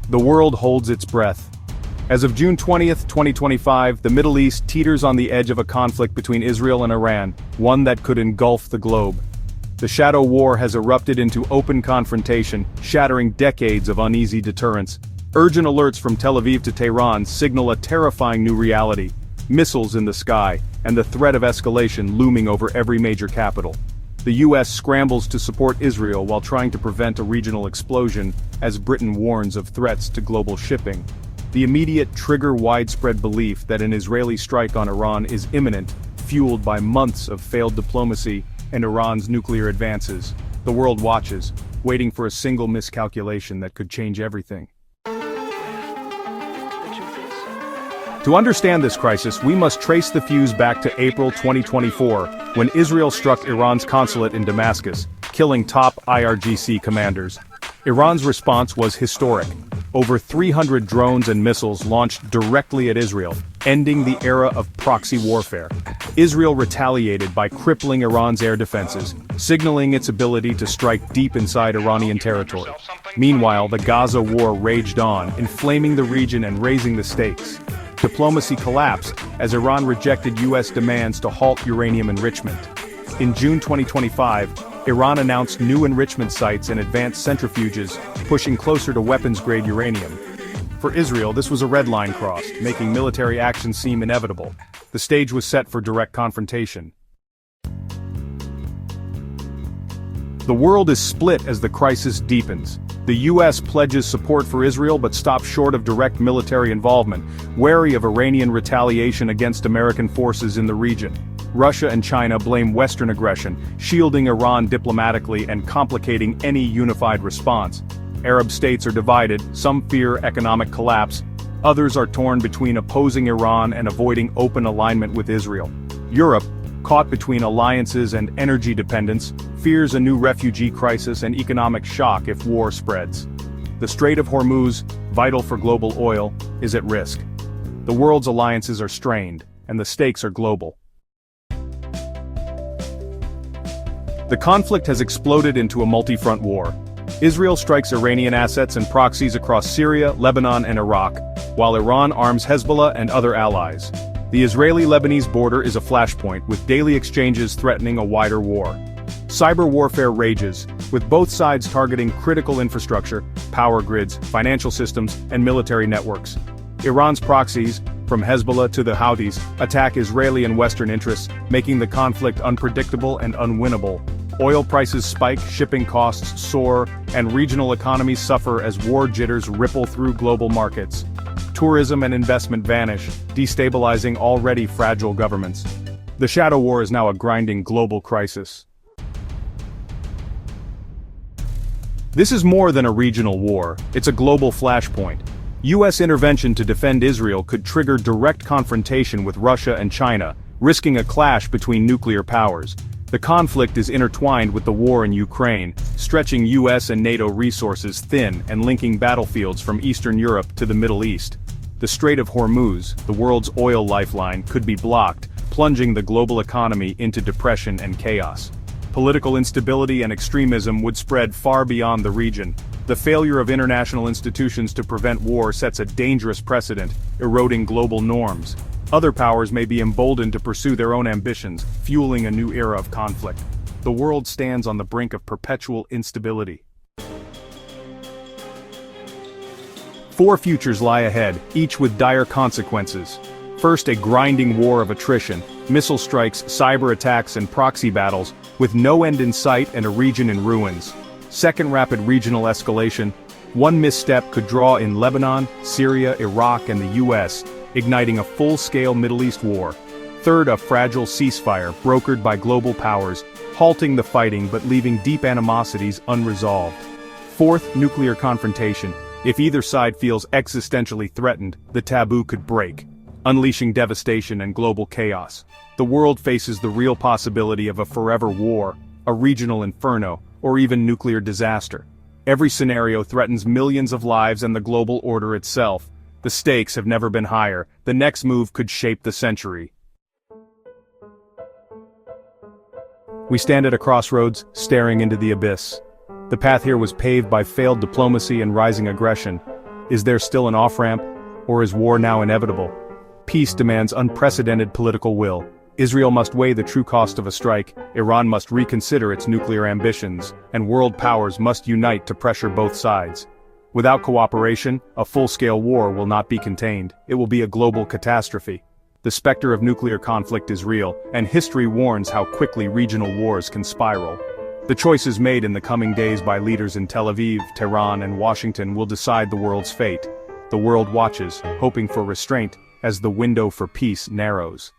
The world holds its breath. As of June 20th, 2025, the Middle East teeters on the edge of a conflict between Israel and Iran, one that could engulf the globe. The shadow war has erupted into open confrontation, shattering decades of uneasy deterrence. Urgent alerts from Tel Aviv to Tehran signal a terrifying new reality: missiles in the sky, and the threat of escalation looming over every major capital. The US scrambles to support Israel while trying to prevent a regional explosion, as Britain warns of threats to global shipping. The immediate trigger widespread belief that an Israeli strike on Iran is imminent, fueled by months of failed diplomacy and Iran's nuclear advances. The world watches, waiting for a single miscalculation that could change everything. To understand this crisis, we must trace the fuse back to April 2024, when Israel struck Iran's consulate in Damascus, killing top IRGC commanders. Iran's response was historic. Over 300 drones and missiles launched directly at Israel, ending the era of proxy warfare. Israel retaliated by crippling Iran's air defenses, signaling its ability to strike deep inside Iranian territory. Meanwhile, the Gaza war raged on, inflaming the region and raising the stakes. Diplomacy collapsed as Iran rejected US demands to halt uranium enrichment. In June 2025, Iran announced new enrichment sites and advanced centrifuges, pushing closer to weapons-grade uranium. For Israel, this was a red line crossed, making military action seem inevitable. The stage was set for direct confrontation. The world is split as the crisis deepens. The US pledges support for Israel but stops short of direct military involvement, wary of Iranian retaliation against American forces in the region. Russia and China blame Western aggression, shielding Iran diplomatically and complicating any unified response. Arab states are divided, some fear economic collapse, others are torn between opposing Iran and avoiding open alignment with Israel. Europe, caught between alliances and energy dependence, fears a new refugee crisis and economic shock if war spreads. The Strait of Hormuz, vital for global oil, is at risk. The world's alliances are strained, and the stakes are global. The conflict has exploded into a multi-front war. Israel strikes Iranian assets and proxies across Syria, Lebanon, and Iraq, while Iran arms Hezbollah and other allies. The Israeli-Lebanese border is a flashpoint, with daily exchanges threatening a wider war. Cyber warfare rages, with both sides targeting critical infrastructure, power grids, financial systems, and military networks. Iran's proxies, from Hezbollah to the Houthis, attack Israeli and Western interests, making the conflict unpredictable and unwinnable. Oil prices spike, shipping costs soar, and regional economies suffer as war jitters ripple through global markets. Tourism and investment vanish, destabilizing already fragile governments. The shadow war is now a grinding global crisis. This is more than a regional war, it's a global flashpoint. US intervention to defend Israel could trigger direct confrontation with Russia and China, risking a clash between nuclear powers. The conflict is intertwined with the war in Ukraine, stretching US and NATO resources thin and linking battlefields from Eastern Europe to the Middle East. The Strait of Hormuz, the world's oil lifeline, could be blocked, plunging the global economy into depression and chaos. Political instability and extremism would spread far beyond the region. The failure of international institutions to prevent war sets a dangerous precedent, eroding global norms. Other powers may be emboldened to pursue their own ambitions, fueling a new era of conflict. The world stands on the brink of perpetual instability. Four futures lie ahead, each with dire consequences. First, a grinding war of attrition, missile strikes, cyber attacks, and proxy battles, with no end in sight and a region in ruins. Second, rapid regional escalation. One misstep could draw in Lebanon, Syria, Iraq, and the US, igniting a full-scale Middle East war. Third, a fragile ceasefire brokered by global powers, halting the fighting but leaving deep animosities unresolved. Fourth, nuclear confrontation. If either side feels existentially threatened, the taboo could break, unleashing devastation and global chaos. The world faces the real possibility of a forever war, a regional inferno, or even nuclear disaster. Every scenario threatens millions of lives and the global order itself. The stakes have never been higher. The next move could shape the century. We stand at a crossroads, staring into the abyss. The path here was paved by failed diplomacy and rising aggression. Is there still an off-ramp, or is war now inevitable? Peace demands unprecedented political will. Israel must weigh the true cost of a strike, Iran must reconsider its nuclear ambitions, and world powers must unite to pressure both sides. Without cooperation, a full-scale war will not be contained, it will be a global catastrophe. The specter of nuclear conflict is real, and history warns how quickly regional wars can spiral. The choices made in the coming days by leaders in Tel Aviv, Tehran, and Washington will decide the world's fate. The world watches, hoping for restraint, as the window for peace narrows.